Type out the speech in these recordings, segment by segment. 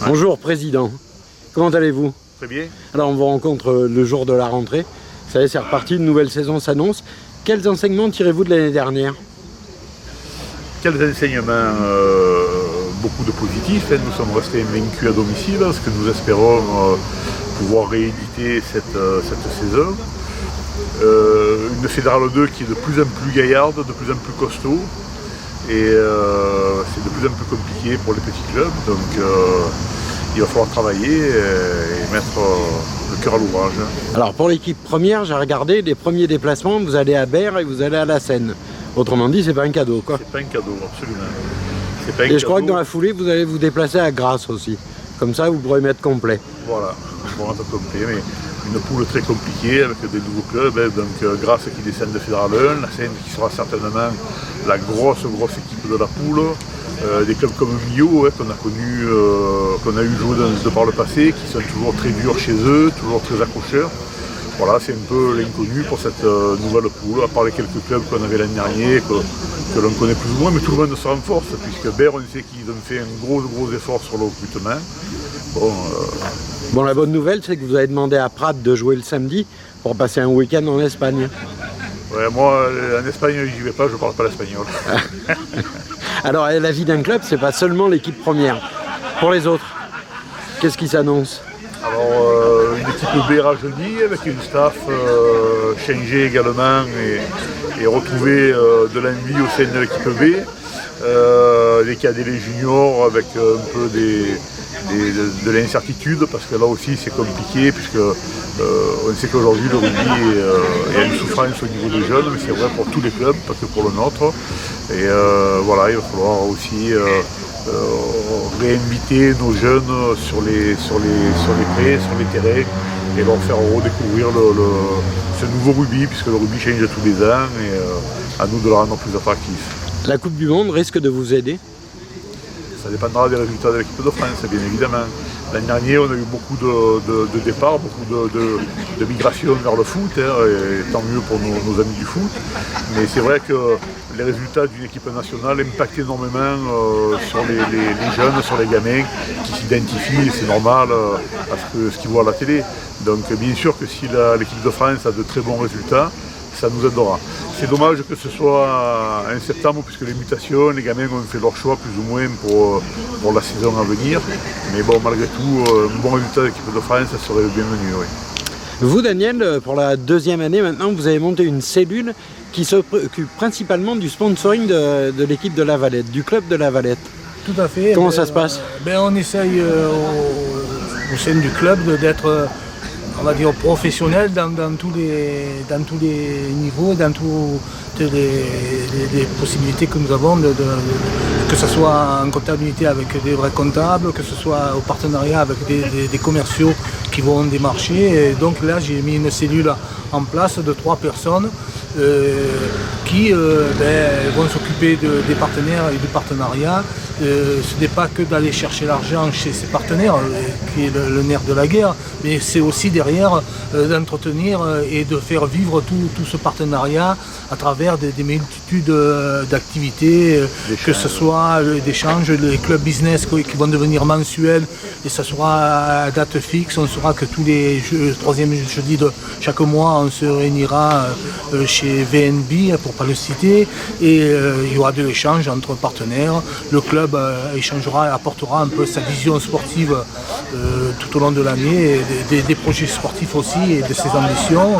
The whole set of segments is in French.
Bonjour Président, comment allez-vous? Très bien. Alors on vous rencontre le jour de la rentrée, vous savez c'est reparti, une nouvelle saison s'annonce. Quels enseignements tirez-vous de l'année dernière? Quels enseignements? Beaucoup de positifs. Nous sommes restés invaincus à domicile, ce que nous espérons pouvoir rééditer cette saison. Une Fédérale 2 qui est de plus en plus gaillarde, de plus en plus costaud. Et c'est de plus en plus compliqué pour les petits clubs. Donc il va falloir travailler et mettre le cœur à l'ouvrage. Alors pour l'équipe première, j'ai regardé les premiers déplacements, vous allez à Berre et vous allez à la Seine. Autrement dit, c'est pas un cadeau quoi. C'est pas un cadeau, absolument. Et je crois que dans la foulée, vous allez vous déplacer à Grasse aussi. Comme ça, vous pourrez mettre complet. Voilà, on va mettre complet, mais une poule très compliquée avec des nouveaux clubs. Donc Grasse qui descend de Fédéral 1, la Seine qui sera certainement la grosse équipe de la poule. Des clubs comme Millau qu'on a connu, qu'on a eu joué de par le passé, qui sont toujours très durs chez eux, toujours très accrocheurs. Voilà, c'est un peu l'inconnu pour cette nouvelle poule, à part les quelques clubs qu'on avait l'année dernière, que l'on connaît plus ou moins, mais tout le monde se renforce, puisque Berre, on sait qu'ils ont fait un gros effort sur le recrutement. Bon, la bonne nouvelle, c'est que vous avez demandé à Prat de jouer le samedi pour passer un week-end en Espagne. Ouais, moi, en Espagne, j'y vais pas, je parle pas l'espagnol. Alors, la vie d'un club, c'est pas seulement l'équipe première. Pour les autres, qu'est-ce qui s'annonce? Alors, une équipe B rajeunie, avec une staff changée également et retrouver de l'envie au sein de l'équipe B. Les cadets, les juniors, avec un peu de l'incertitude, parce que là aussi c'est compliqué, puisque on sait qu'aujourd'hui le rugby est une souffrance au niveau des jeunes, mais c'est vrai pour tous les clubs, pas que pour le nôtre. Et voilà, il va falloir aussi réinviter nos jeunes sur les prés, sur les terrains, et leur faire redécouvrir ce nouveau rugby, puisque le rugby change tous les ans, et à nous de le rendre plus attractif. La Coupe du Monde risque de vous aider? Ça dépendra des résultats de l'équipe de France, bien évidemment. L'année dernière, on a eu beaucoup de départs, beaucoup de migrations vers le foot, et tant mieux pour nos amis du foot. Mais c'est vrai que les résultats d'une équipe nationale impactent énormément sur les jeunes, sur les gamins qui s'identifient, et c'est normal, à ce qu'ils voient à la télé. Donc bien sûr que si l'équipe de France a de très bons résultats, ça nous aidera. C'est dommage que ce soit en septembre, puisque les mutations, les gamins ont fait leur choix plus ou moins pour la saison à venir. Mais bon, malgré tout, un bon résultat de l'équipe de France, ça serait le bienvenu. Oui. Vous, Daniel, pour la deuxième année maintenant, vous avez monté une cellule qui s'occupe principalement du sponsoring de l'équipe de La Valette, du club de La Valette. Tout à fait. Comment ça se passe? On essaye au sein du club d'être, on va dire, professionnel dans tous les niveaux, dans toutes les possibilités que nous avons, que ce soit en comptabilité avec des vrais comptables, que ce soit au partenariat avec des commerciaux qui vont démarcher. Et donc là, j'ai mis une cellule en place de 3 personnes qui vont s'occuper des partenaires et du partenariat. Ce n'est pas que d'aller chercher l'argent chez ses partenaires, qui est le nerf de la guerre, mais c'est aussi derrière d'entretenir et de faire vivre tout ce partenariat à travers des multitudes d'activités, que ce soit d'échanges, les clubs business qui vont devenir mensuels, et ça sera à date fixe. On saura que tous les troisième jeudi de chaque mois, on se réunira chez VNB, pour ne pas le citer, et il y aura de l'échange entre partenaires. Le club échangera et apportera un peu sa vision sportive tout au long de l'année, des projets sportifs aussi et de ses ambitions.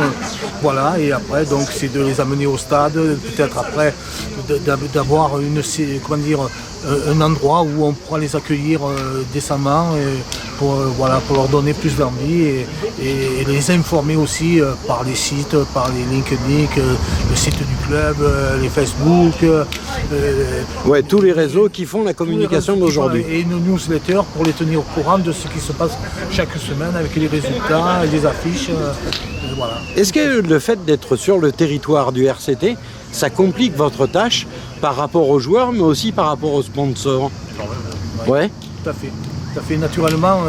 Voilà, et après donc c'est de les amener au stade, peut-être après d'avoir un endroit où on pourra les accueillir décemment pour leur donner plus d'envie et les informer aussi par les sites, par les LinkedIn, le site du club, les Facebook. Ouais, tous les réseaux qui font la communication d'aujourd'hui. Et nos newsletters pour les tenir au courant de ce qui se passe chaque semaine avec les résultats, les affiches. Voilà. Est-ce que le fait d'être sur le territoire du RCT, ça complique votre tâche par rapport aux joueurs, mais aussi par rapport aux sponsors? Ouais. Tout à fait. Naturellement,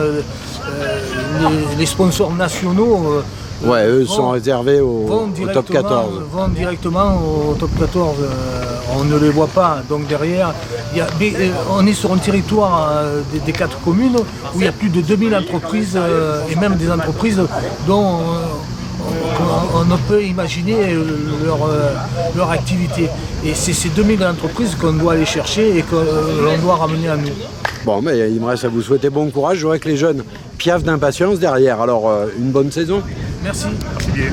les sponsors nationaux Ouais, eux sont réservés vont au top 14. Vont directement au top 14. On ne les voit pas. Donc derrière, on est sur un territoire des 4 communes où il y a plus de 2000 entreprises et même des entreprises dont on ne peut imaginer leur activité. Et c'est ces 2000 entreprises qu'on doit aller chercher et que l'on doit ramener à nous. Bon, mais il me reste à vous souhaiter bon courage. Je vois que les jeunes piaffent d'impatience derrière. Alors, une bonne saison. Merci. Merci bien.